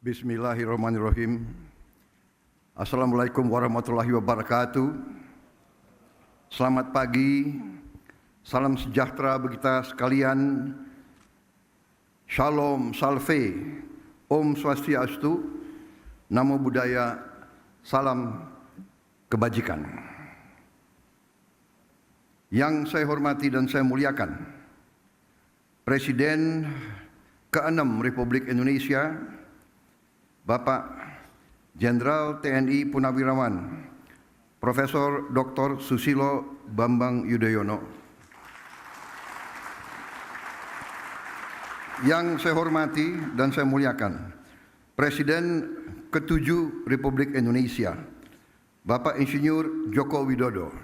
Bismillahirrahmanirrahim. Assalamualaikum warahmatullahi wabarakatuh. Selamat pagi, salam sejahtera bagi kita sekalian. Shalom, salve, Om Swastiastu, Namo Buddhaya, salam kebajikan. Yang saya hormati dan saya muliakan, Presiden ke-6 Republik Indonesia, Bapak Jenderal TNI Purnawirawan Profesor Dr. Susilo Bambang Yudhoyono. Yang saya hormati dan saya muliakan, Presiden ke-7 Republik Indonesia, Bapak Insinyur Joko Widodo.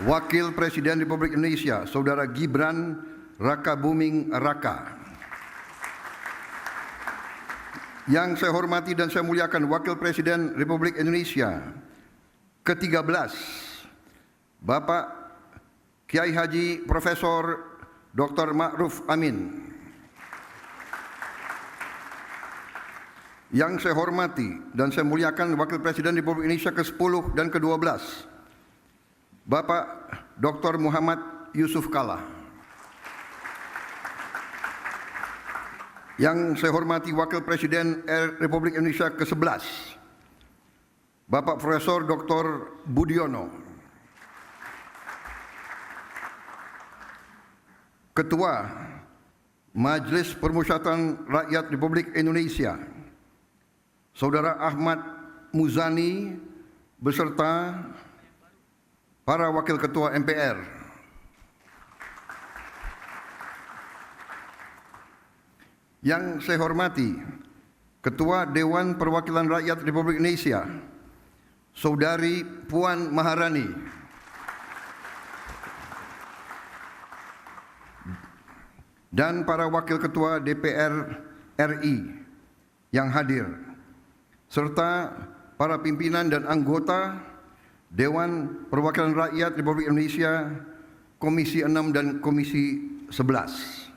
Wakil Presiden Republik Indonesia, Saudara Gibran Rakabuming Raka. Yang saya hormati dan saya muliakan, Wakil Presiden Republik Indonesia ke-13, Bapak Kiai Haji Profesor Dr. Ma'ruf Amin. Yang saya hormati dan saya muliakan, Wakil Presiden Republik Indonesia ke-10 dan ke-12, Bapak Dr. Muhammad Yusuf Kalla. Yang saya hormati, Wakil Presiden Republik Indonesia ke-11, Bapak Profesor Dr. Budiono. Ketua Majelis Permusyawaratan Rakyat Republik Indonesia, Saudara Ahmad Muzani beserta para Wakil Ketua MPR. Yang saya hormati, Ketua Dewan Perwakilan Rakyat Republik Indonesia, Saudari Puan Maharani. Dan para Wakil Ketua DPR RI yang hadir, serta para pimpinan dan anggota Dewan Perwakilan Rakyat Republik Indonesia Komisi 6 dan Komisi 11.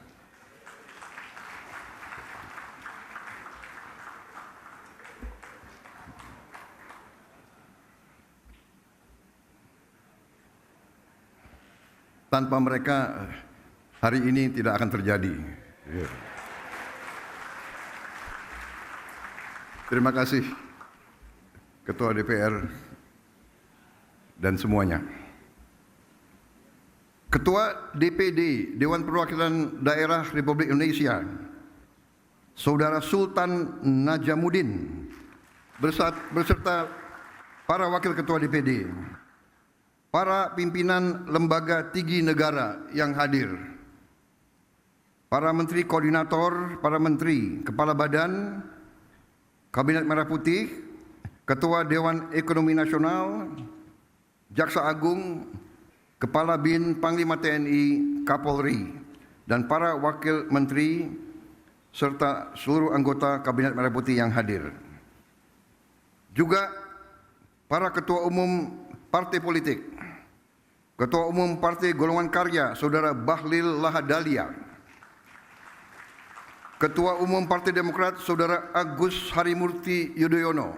Tanpa mereka hari ini tidak akan terjadi. Terima kasih Ketua DPR dan semuanya. Ketua DPD Dewan Perwakilan Daerah Republik Indonesia, Saudara Sultan Najamuddin beserta para Wakil Ketua DPD, para pimpinan lembaga tinggi negara yang hadir, para menteri koordinator, para menteri, kepala badan, Kabinet Merah Putih, Ketua Dewan Ekonomi Nasional, Jaksa Agung, Kepala BIN, Panglima TNI, Kapolri, dan para wakil menteri, serta seluruh anggota Kabinet Merah Putih yang hadir. Juga para ketua umum partai politik, Ketua Umum Partai Golongan Karya, Saudara Bahlil Lahadalia, Ketua Umum Partai Demokrat, Saudara Agus Harimurti Yudhoyono,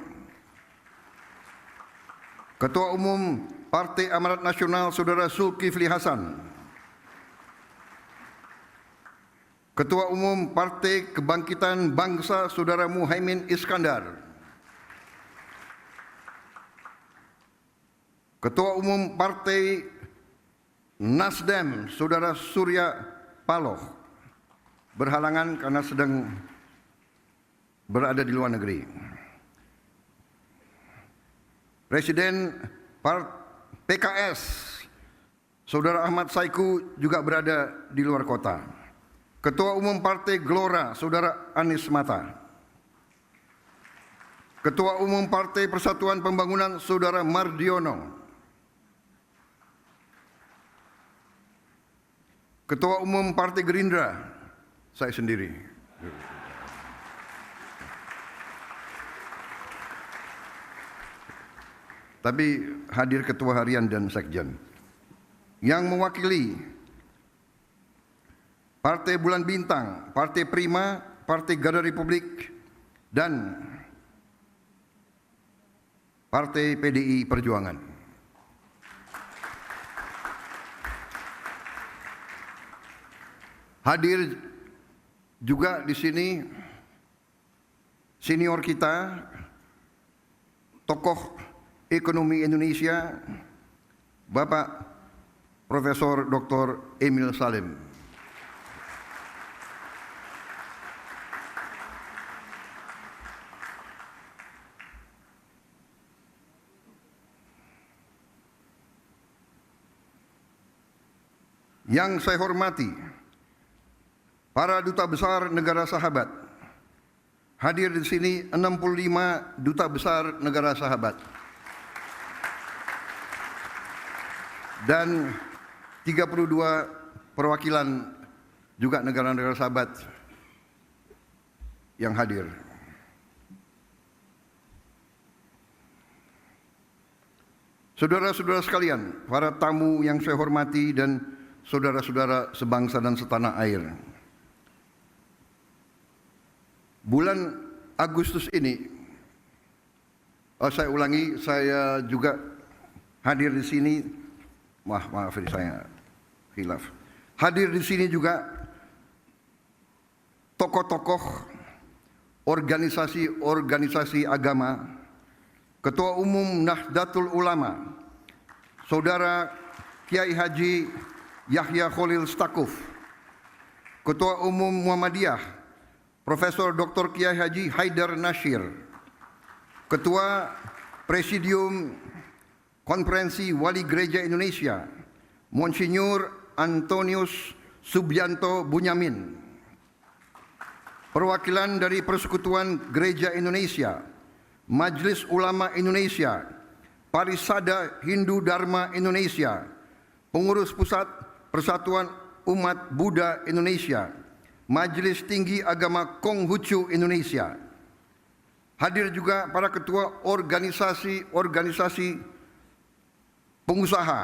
Ketua Umum Partai Amanat Nasional, Saudara Zulkifli Hasan, Ketua Umum Partai Kebangkitan Bangsa, Saudara Muhaimin Iskandar, Ketua Umum Partai Nasdem, Saudara Surya Paloh, berhalangan karena sedang berada di luar negeri. Presiden PKS, Saudara Ahmad Saiku, juga berada di luar kota. Ketua Umum Partai Gelora, Saudara Anies Mata. Ketua Umum Partai Persatuan Pembangunan, Saudara Mardiono. Ketua Umum Partai Gerindra, saya sendiri. Tapi hadir Ketua Harian dan Sekjen. Yang mewakili Partai Bulan Bintang, Partai Prima, Partai Garda Republik, dan Partai PDI Perjuangan. Hadir juga di sini senior kita, tokoh ekonomi Indonesia, Bapak Profesor Dr. Emil Salim. Yang saya hormati, para duta besar negara sahabat. Hadir di sini 65 duta besar negara sahabat. Dan 32 perwakilan juga negara-negara sahabat yang hadir. Saudara-saudara sekalian, para tamu yang saya hormati dan saudara-saudara sebangsa dan setanah air. Bulan Agustus ini, saya ulangi, saya juga hadir di sini. Maaf saya khilaf. Hadir di sini juga tokoh-tokoh organisasi agama, Ketua Umum Nahdlatul Ulama, Saudara Kiai Haji Yahya Khalil Stakuf, Ketua Umum Muhammadiyah, Profesor Dr. Kiai Haji Haidar Nasir, Ketua Presidium Konferensi Wali Gereja Indonesia, Monsinyur Antonius Subianto Bunyamin, perwakilan dari Persekutuan Gereja Indonesia, Majelis Ulama Indonesia, Parisada Hindu Dharma Indonesia, Pengurus Pusat Persatuan Umat Buddha Indonesia, Majelis Tinggi Agama Konghucu Indonesia. Hadir juga para ketua organisasi pengusaha.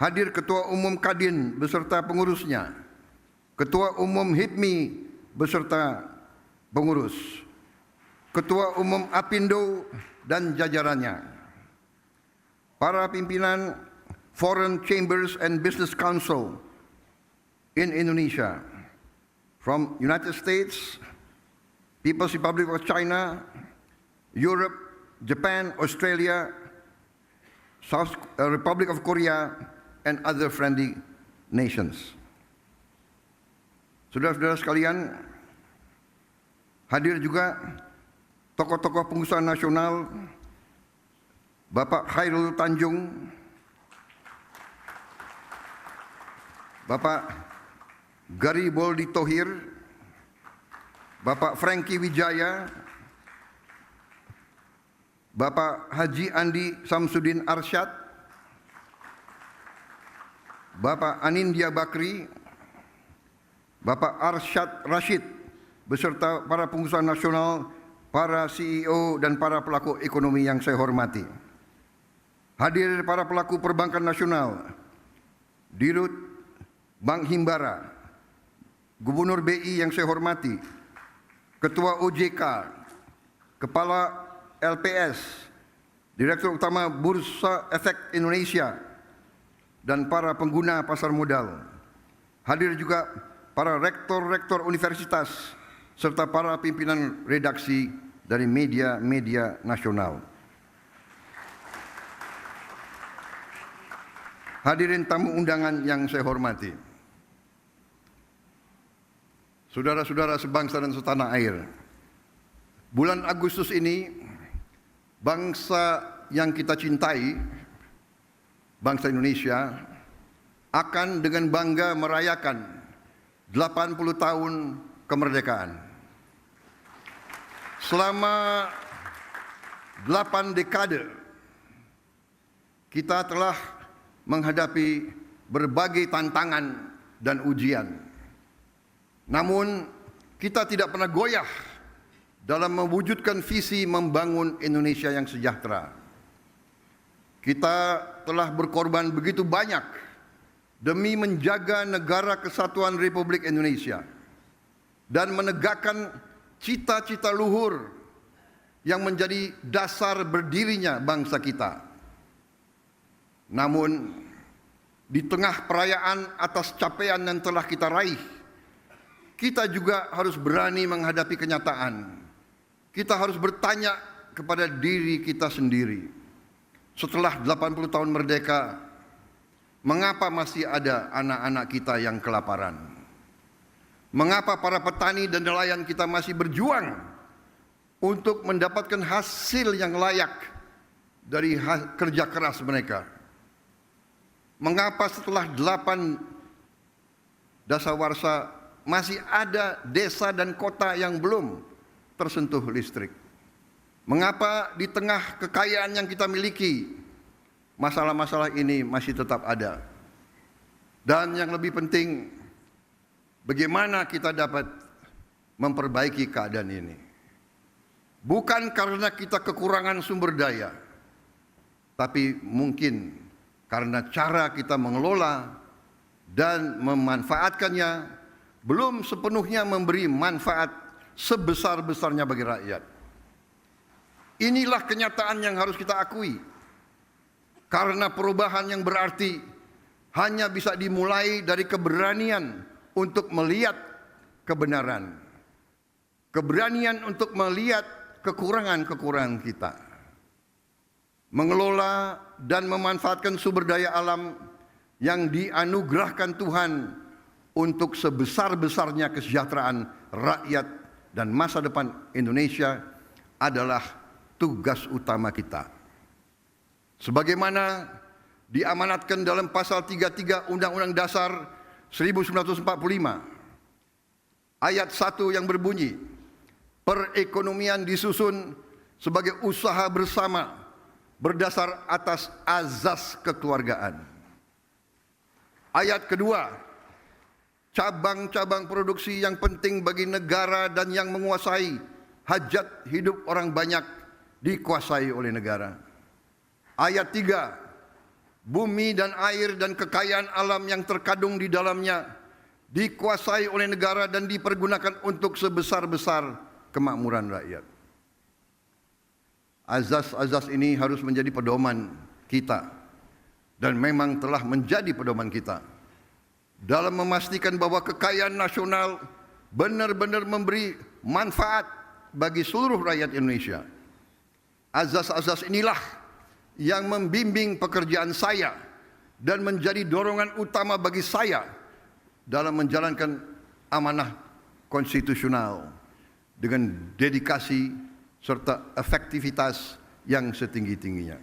Hadir Ketua Umum Kadin beserta pengurusnya, Ketua Umum HIPMI beserta pengurus, Ketua Umum Apindo dan jajarannya, para pimpinan Foreign Chambers and Business Council in Indonesia, from United States, People's Republic of China, Europe, Japan, Australia, South Republic of Korea, and other friendly nations. Saudara-saudara sekalian, hadir juga tokoh-tokoh pengusaha nasional, Bapak Khairul Tanjung, Bapak Gariboldi Thohir, Bapak Franky Wijaya, Bapak Haji Andi Samsudin Arsyad, Bapak Anindya Bakri, Bapak Arsyad Rashid, beserta para pengusaha nasional, para CEO dan para pelaku ekonomi yang saya hormati. Hadir para pelaku perbankan nasional, Dirut Bank Himbara, Gubernur BI yang saya hormati, Ketua OJK, Kepala LPS, Direktur Utama Bursa Efek Indonesia, dan para pengguna pasar modal. Hadir juga para rektor-rektor universitas, serta para pimpinan redaksi dari media-media nasional. Hadirin tamu undangan yang saya hormati, saudara-saudara sebangsa dan setanah air, bulan Agustus ini bangsa yang kita cintai, bangsa Indonesia, akan dengan bangga merayakan 80 tahun kemerdekaan. Selama 8 dekade kita telah menghadapi berbagai tantangan dan ujian. Namun kita tidak pernah goyah dalam mewujudkan visi membangun Indonesia yang sejahtera. Kita telah berkorban begitu banyak demi menjaga negara kesatuan Republik Indonesia dan menegakkan cita-cita luhur yang menjadi dasar berdirinya bangsa kita. Namun, di tengah perayaan atas capaian yang telah kita raih, kita juga harus berani menghadapi kenyataan. Kita harus bertanya kepada diri kita sendiri. Setelah 80 tahun merdeka, mengapa masih ada anak-anak kita yang kelaparan? Mengapa para petani dan nelayan kita masih berjuang untuk mendapatkan hasil yang layak dari kerja keras mereka? Mengapa setelah 8 dasawarsa masih ada desa dan kota yang belum tersentuh listrik? Mengapa di tengah kekayaan yang kita miliki, masalah-masalah ini masih tetap ada? Dan yang lebih penting, bagaimana kita dapat memperbaiki keadaan ini? Bukan karena kita kekurangan sumber daya, tapi mungkin karena cara kita mengelola dan memanfaatkannya belum sepenuhnya memberi manfaat sebesar-besarnya bagi rakyat. Inilah kenyataan yang harus kita akui. Karena perubahan yang berarti hanya bisa dimulai dari keberanian untuk melihat kebenaran. Keberanian untuk melihat kekurangan-kekurangan kita. Mengelola dan memanfaatkan sumber daya alam yang dianugerahkan Tuhan untuk sebesar-besarnya kesejahteraan rakyat dan masa depan Indonesia adalah tugas utama kita. Sebagaimana diamanatkan dalam pasal 33 Undang-Undang Dasar 1945 ayat 1 yang berbunyi, perekonomian disusun sebagai usaha bersama berdasar atas azas kekeluargaan. Ayat kedua, cabang-cabang produksi yang penting bagi negara dan yang menguasai hajat hidup orang banyak dikuasai oleh negara. Ayat 3, bumi dan air dan kekayaan alam yang terkandung di dalamnya dikuasai oleh negara dan dipergunakan untuk sebesar-besar kemakmuran rakyat. Azas-azas ini harus menjadi pedoman kita dan memang telah menjadi pedoman kita dalam memastikan bahwa kekayaan nasional benar-benar memberi manfaat bagi seluruh rakyat Indonesia. Azas-azas inilah yang membimbing pekerjaan saya dan menjadi dorongan utama bagi saya dalam menjalankan amanah konstitusional dengan dedikasi serta efektivitas yang setinggi-tingginya.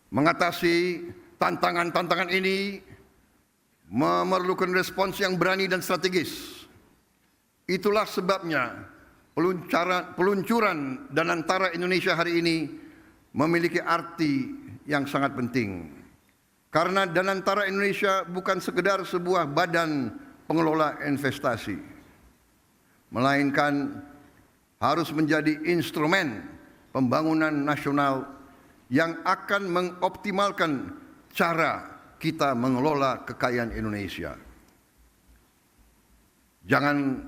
Mengatasi tantangan-tantangan ini memerlukan respons yang berani dan strategis. Itulah sebabnya peluncuran Danantara Indonesia hari ini memiliki arti yang sangat penting. Karena Danantara Indonesia bukan sekedar sebuah badan pengelola investasi, melainkan harus menjadi instrumen pembangunan nasional yang akan mengoptimalkan cara kita mengelola kekayaan Indonesia. Jangan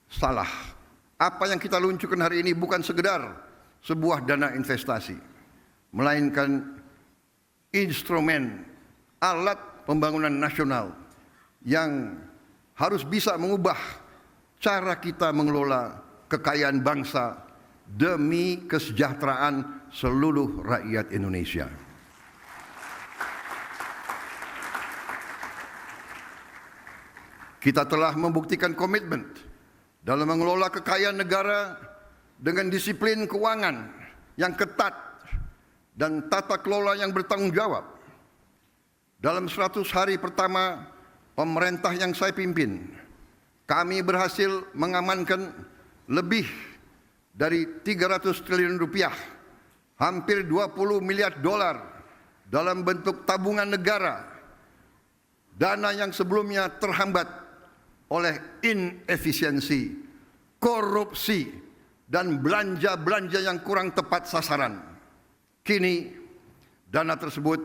salah, apa yang kita luncurkan hari ini bukan sekedar sebuah dana investasi, melainkan instrumen alat pembangunan nasional yang harus bisa mengubah cara kita mengelola kekayaan bangsa demi kesejahteraan seluruh rakyat Indonesia. Kita telah membuktikan komitmen dalam mengelola kekayaan negara dengan disiplin keuangan yang ketat dan tata kelola yang bertanggung jawab. Dalam 100 hari pertama pemerintah yang saya pimpin, kami berhasil mengamankan lebih dari 300 triliun rupiah, hampir 20 miliar dolar dalam bentuk tabungan negara, dana yang sebelumnya terhambat oleh inefisiensi, korupsi, dan belanja-belanja yang kurang tepat sasaran. Kini dana tersebut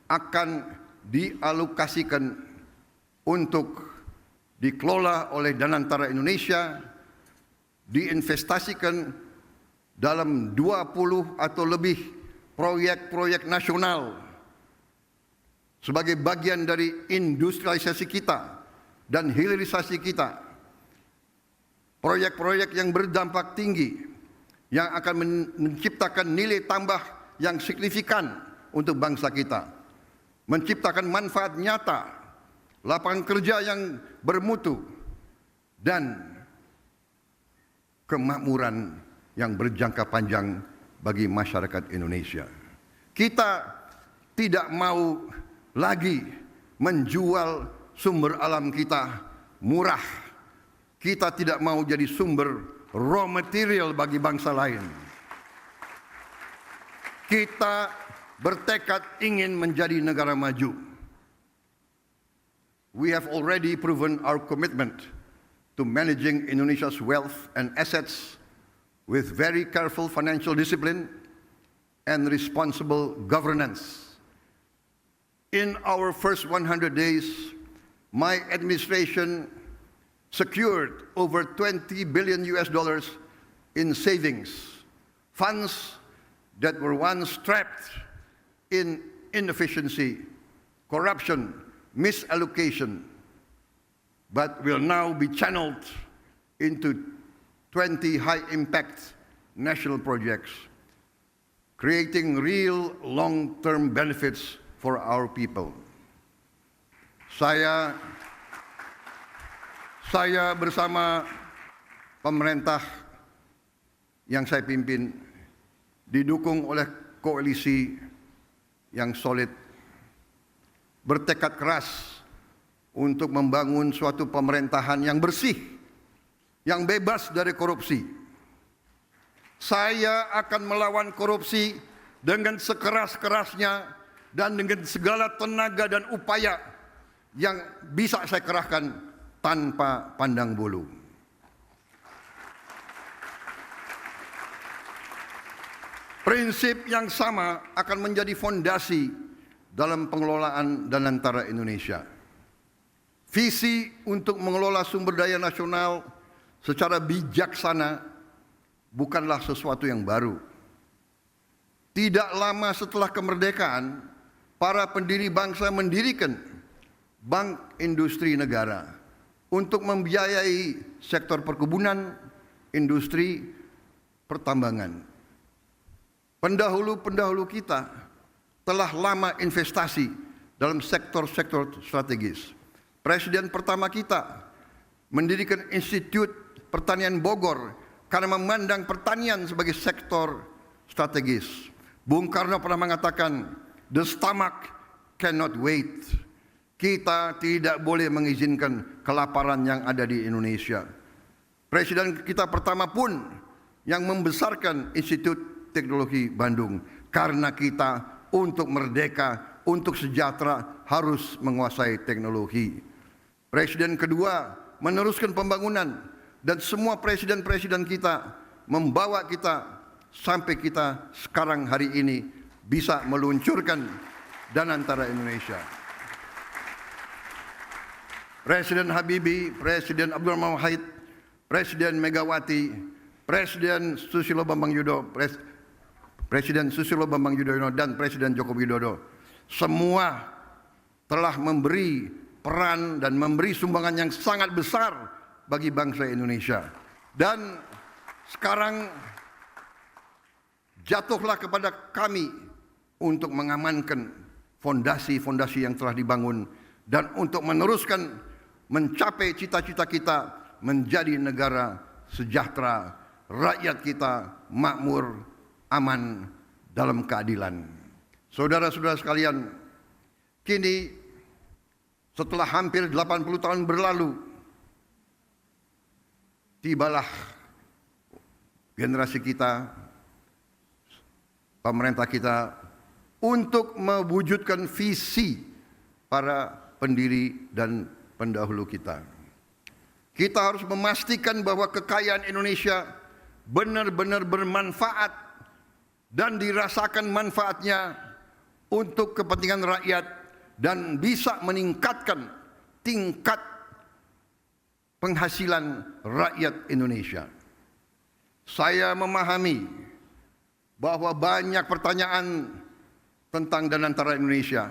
akan dialokasikan untuk dikelola oleh Danantara Indonesia, diinvestasikan dalam 20 atau lebih proyek-proyek nasional sebagai bagian dari industrialisasi kita dan hilirisasi kita. Proyek-proyek yang berdampak tinggi, yang akan menciptakan nilai tambah yang signifikan untuk bangsa kita, menciptakan manfaat nyata, lapangan kerja yang bermutu, dan kemakmuran yang berjangka panjang bagi masyarakat Indonesia. Kita tidak mau lagi menjual sumber alam kita murah. Kita tidak mau jadi sumber raw material bagi bangsa lain. Kita bertekad ingin menjadi negara maju. We have already proven our commitment to managing Indonesia's wealth and assets with very careful financial discipline and responsible governance. In our first 100 days, my administration secured over $20 billion in savings, funds that were once trapped in inefficiency, corruption, misallocation, but will now be channeled into 20 high-impact national projects, creating real long-term benefits for our people. Saya bersama pemerintah yang saya pimpin didukung oleh koalisi yang solid, bertekad keras untuk membangun suatu pemerintahan yang bersih, yang bebas dari korupsi. Saya akan melawan korupsi dengan sekeras-kerasnya dan dengan segala tenaga dan upaya yang bisa saya kerahkan tanpa pandang bulu. Prinsip yang sama akan menjadi fondasi dalam pengelolaan Danantara Indonesia. Visi untuk mengelola sumber daya nasional secara bijaksana bukanlah sesuatu yang baru. Tidak lama setelah kemerdekaan, para pendiri bangsa mendirikan Bank Industri Negara untuk membiayai sektor perkebunan, industri, pertambangan. Pendahulu-pendahulu kita telah lama investasi dalam sektor-sektor strategis. Presiden pertama kita mendirikan Institut Pertanian Bogor karena memandang pertanian sebagai sektor strategis. Bung Karno pernah mengatakan, "The stomach cannot wait." Kita tidak boleh mengizinkan kelaparan yang ada di Indonesia. Presiden kita pertama pun yang membesarkan Institut Teknologi Bandung karena kita untuk merdeka, untuk sejahtera harus menguasai teknologi. Presiden kedua meneruskan pembangunan dan semua presiden-presiden kita membawa kita sampai kita sekarang hari ini bisa meluncurkan Danantara Indonesia. Presiden Habibie, Presiden Abdurrahman Wahid, Presiden Megawati, Presiden Susilo Bambang Yudhoyono dan Presiden Joko Widodo semua telah memberi peran dan memberi sumbangan yang sangat besar bagi bangsa Indonesia. Dan sekarang jatuhlah kepada kami untuk mengamankan fondasi-fondasi yang telah dibangun dan untuk meneruskan mencapai cita-cita kita menjadi negara sejahtera, rakyat kita makmur, aman, dalam keadilan. Saudara-saudara sekalian, kini setelah hampir 80 tahun berlalu, tibalah generasi kita, pemerintah kita untuk mewujudkan visi para pendiri dan pendahulu kita. Kita harus memastikan bahwa kekayaan Indonesia benar-benar bermanfaat dan dirasakan manfaatnya untuk kepentingan rakyat dan bisa meningkatkan tingkat penghasilan rakyat Indonesia. Saya memahami bahwa banyak pertanyaan tentang Danantara Indonesia.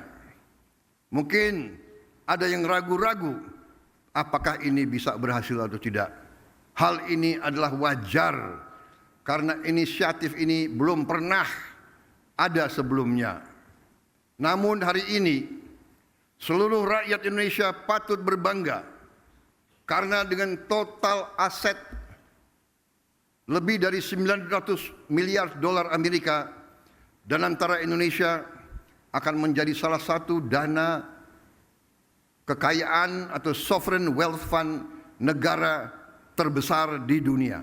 Mungkin ada yang ragu-ragu apakah ini bisa berhasil atau tidak. Hal ini adalah wajar karena inisiatif ini belum pernah ada sebelumnya. Namun hari ini seluruh rakyat Indonesia patut berbangga karena dengan total aset lebih dari 900 miliar dolar Amerika, Danantara Indonesia akan menjadi salah satu dana kekayaan atau sovereign wealth fund negara terbesar di dunia.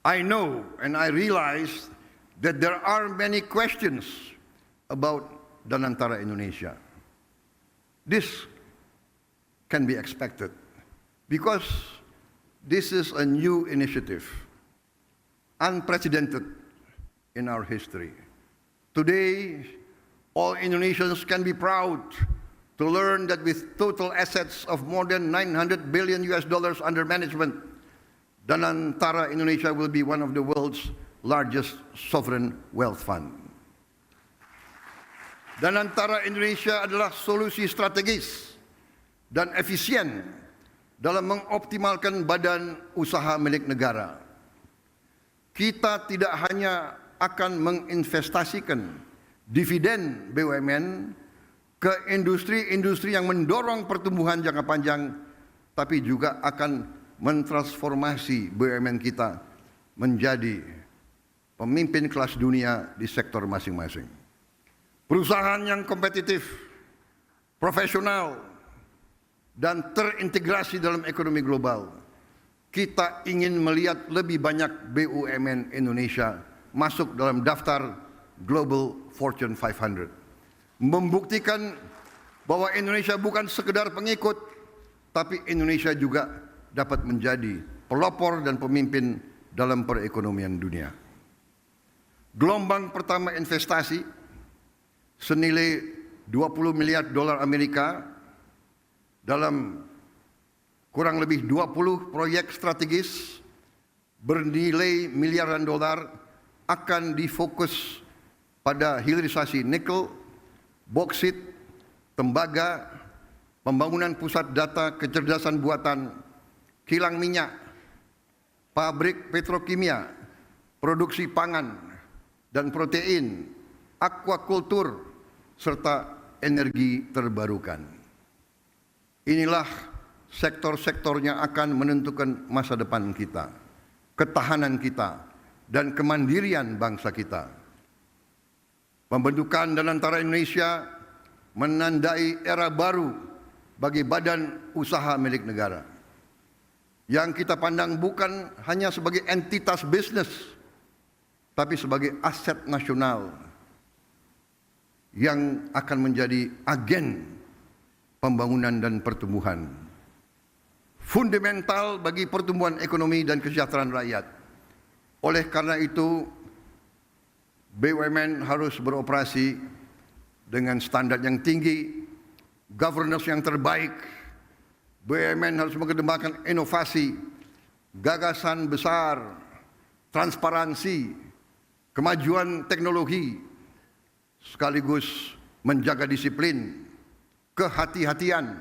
I know and I realize that there are many questions about Danantara Indonesia. This can be expected because this is a new initiative, unprecedented in our history. Today, all Indonesians can be proud to learn that with total assets of more than 900 billion US dollars under management, Danantara Indonesia will be one of the world's largest sovereign wealth fund. Danantara Indonesia adalah solusi strategis dan efisien dalam mengoptimalkan badan usaha milik negara. Kita tidak hanya akan menginvestasikan dividen BUMN ke industri-industri yang mendorong pertumbuhan jangka panjang, tapi juga akan mentransformasi BUMN kita menjadi pemimpin kelas dunia di sektor masing-masing. Perusahaan yang kompetitif, profesional, dan terintegrasi dalam ekonomi global. Kita ingin melihat lebih banyak BUMN Indonesia masuk dalam daftar Global Fortune 500. Membuktikan bahwa Indonesia bukan sekedar pengikut, tapi Indonesia juga dapat menjadi pelopor dan pemimpin dalam perekonomian dunia. Gelombang pertama investasi senilai 20 miliar dolar Amerika dalam kurang lebih 20 proyek strategis bernilai miliaran dolar akan difokus pada hilirisasi nikel, boksit, tembaga, pembangunan pusat data kecerdasan buatan, kilang minyak, pabrik petrokimia, produksi pangan dan protein, aquakultur, serta energi terbarukan. Inilah sektor-sektornya akan menentukan masa depan kita, ketahanan kita, dan kemandirian bangsa kita. Pembentukan Danantara Indonesia menandai era baru bagi badan usaha milik negara, yang kita pandang bukan hanya sebagai entitas bisnis, tapi sebagai aset nasional yang akan menjadi agen pembangunan dan pertumbuhan, fundamental bagi pertumbuhan ekonomi dan kesejahteraan rakyat. Oleh karena itu, BUMN harus beroperasi dengan standar yang tinggi, governance yang terbaik. BUMN harus mengedepankan inovasi, gagasan besar, transparansi, kemajuan teknologi, sekaligus menjaga disiplin, kehati-hatian,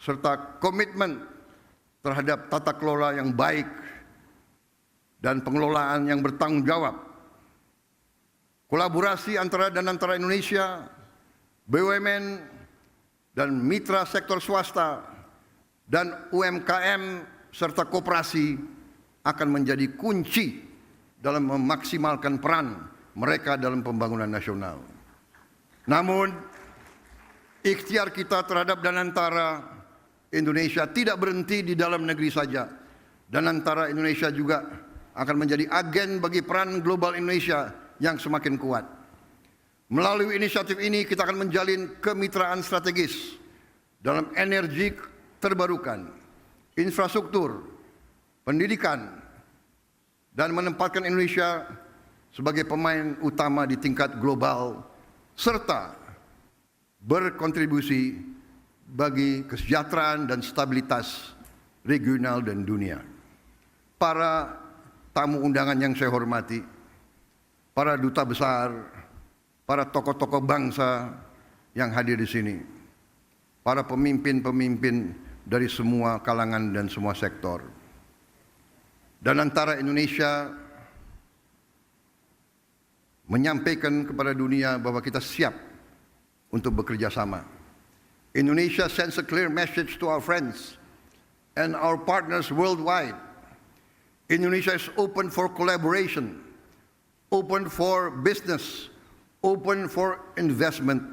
serta komitmen terhadap tata kelola yang baik dan pengelolaan yang bertanggung jawab. Kolaborasi antara Danantara Indonesia, BUMN, dan mitra sektor swasta, dan UMKM serta koperasi akan menjadi kunci dalam memaksimalkan peran mereka dalam pembangunan nasional. Namun, ikhtiar kita terhadap Danantara Indonesia tidak berhenti di dalam negeri saja. Danantara Indonesia juga akan menjadi agen bagi peran global Indonesia yang semakin kuat. Melalui inisiatif ini kita akan menjalin kemitraan strategis dalam energi terbarukan, infrastruktur, pendidikan, dan menempatkan Indonesia sebagai pemain utama di tingkat global serta berkontribusi bagi kesejahteraan dan stabilitas regional dan dunia. Para tamu undangan yang saya hormati, para duta besar, para tokoh-tokoh bangsa yang hadir di sini, para pemimpin-pemimpin dari semua kalangan dan semua sektor. Dan antara Indonesia menyampaikan kepada dunia bahwa kita siap untuk bekerja sama. Indonesia sends a clear message to our friends and our partners worldwide. Indonesia is open for collaboration, open for business, open for investment,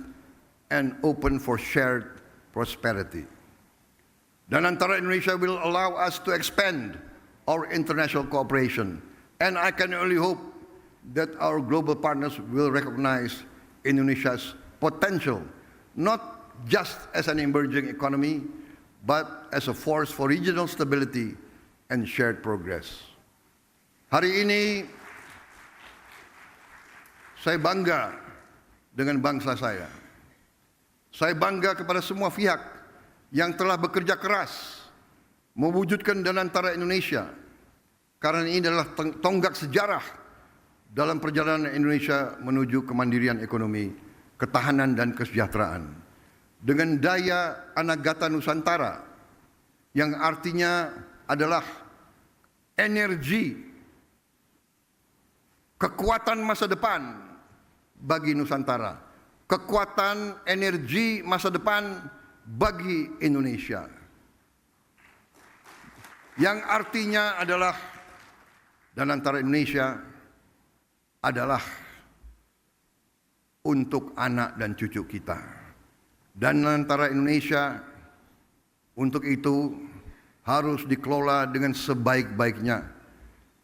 and open for shared prosperity. Dan antara Indonesia will allow us to expand our international cooperation. And I can only hope that our global partners will recognize Indonesia's potential, not just as an emerging economy, but as a force for regional stability and shared progress. Hari ini saya bangga dengan bangsa saya. Saya bangga kepada semua pihak yang telah bekerja keras mewujudkan Danantara Indonesia, karena ini adalah tonggak sejarah dalam perjalanan Indonesia menuju kemandirian ekonomi, ketahanan dan kesejahteraan. Dengan daya Anagata Nusantara yang artinya adalah energi, kekuatan masa depan bagi Nusantara, kekuatan energi masa depan bagi Indonesia, yang artinya adalah Danantara Indonesia adalah untuk anak dan cucu kita. Danantara Indonesia untuk itu harus dikelola dengan sebaik-baiknya,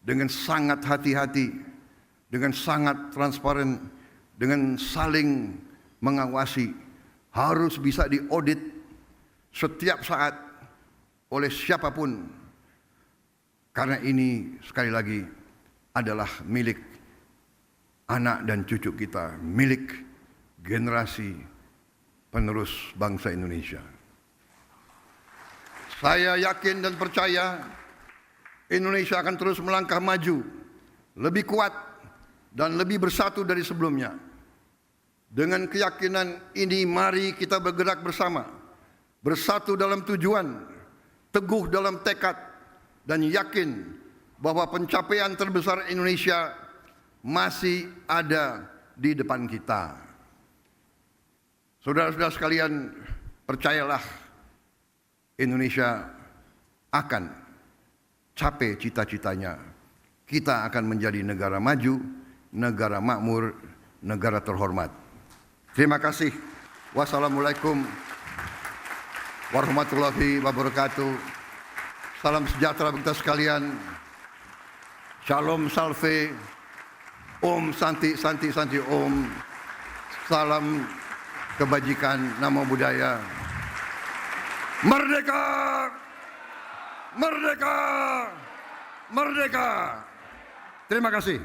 dengan sangat hati-hati, dengan sangat transparan, dengan saling mengawasi, harus bisa diaudit setiap saat oleh siapapun, karena ini sekali lagi adalah milik anak dan cucu kita, milik generasi penerus bangsa Indonesia. Saya yakin dan percaya Indonesia akan terus melangkah maju, lebih kuat dan lebih bersatu dari sebelumnya. Dengan keyakinan ini, mari kita bergerak bersama, bersatu dalam tujuan, teguh dalam tekad, dan yakin bahwa pencapaian terbesar Indonesia masih ada di depan kita. Saudara-saudara sekalian, percayalah, Indonesia akan capai cita-citanya. Kita akan menjadi negara maju, negara makmur, negara terhormat. Terima kasih. Wassalamualaikum warahmatullahi wabarakatuh. Salam sejahtera bagi kita sekalian. Shalom salve. Om Santi Santi Santi Om. Salam kebajikan, namo buddhaya. Merdeka! Merdeka! Merdeka! Terima kasih.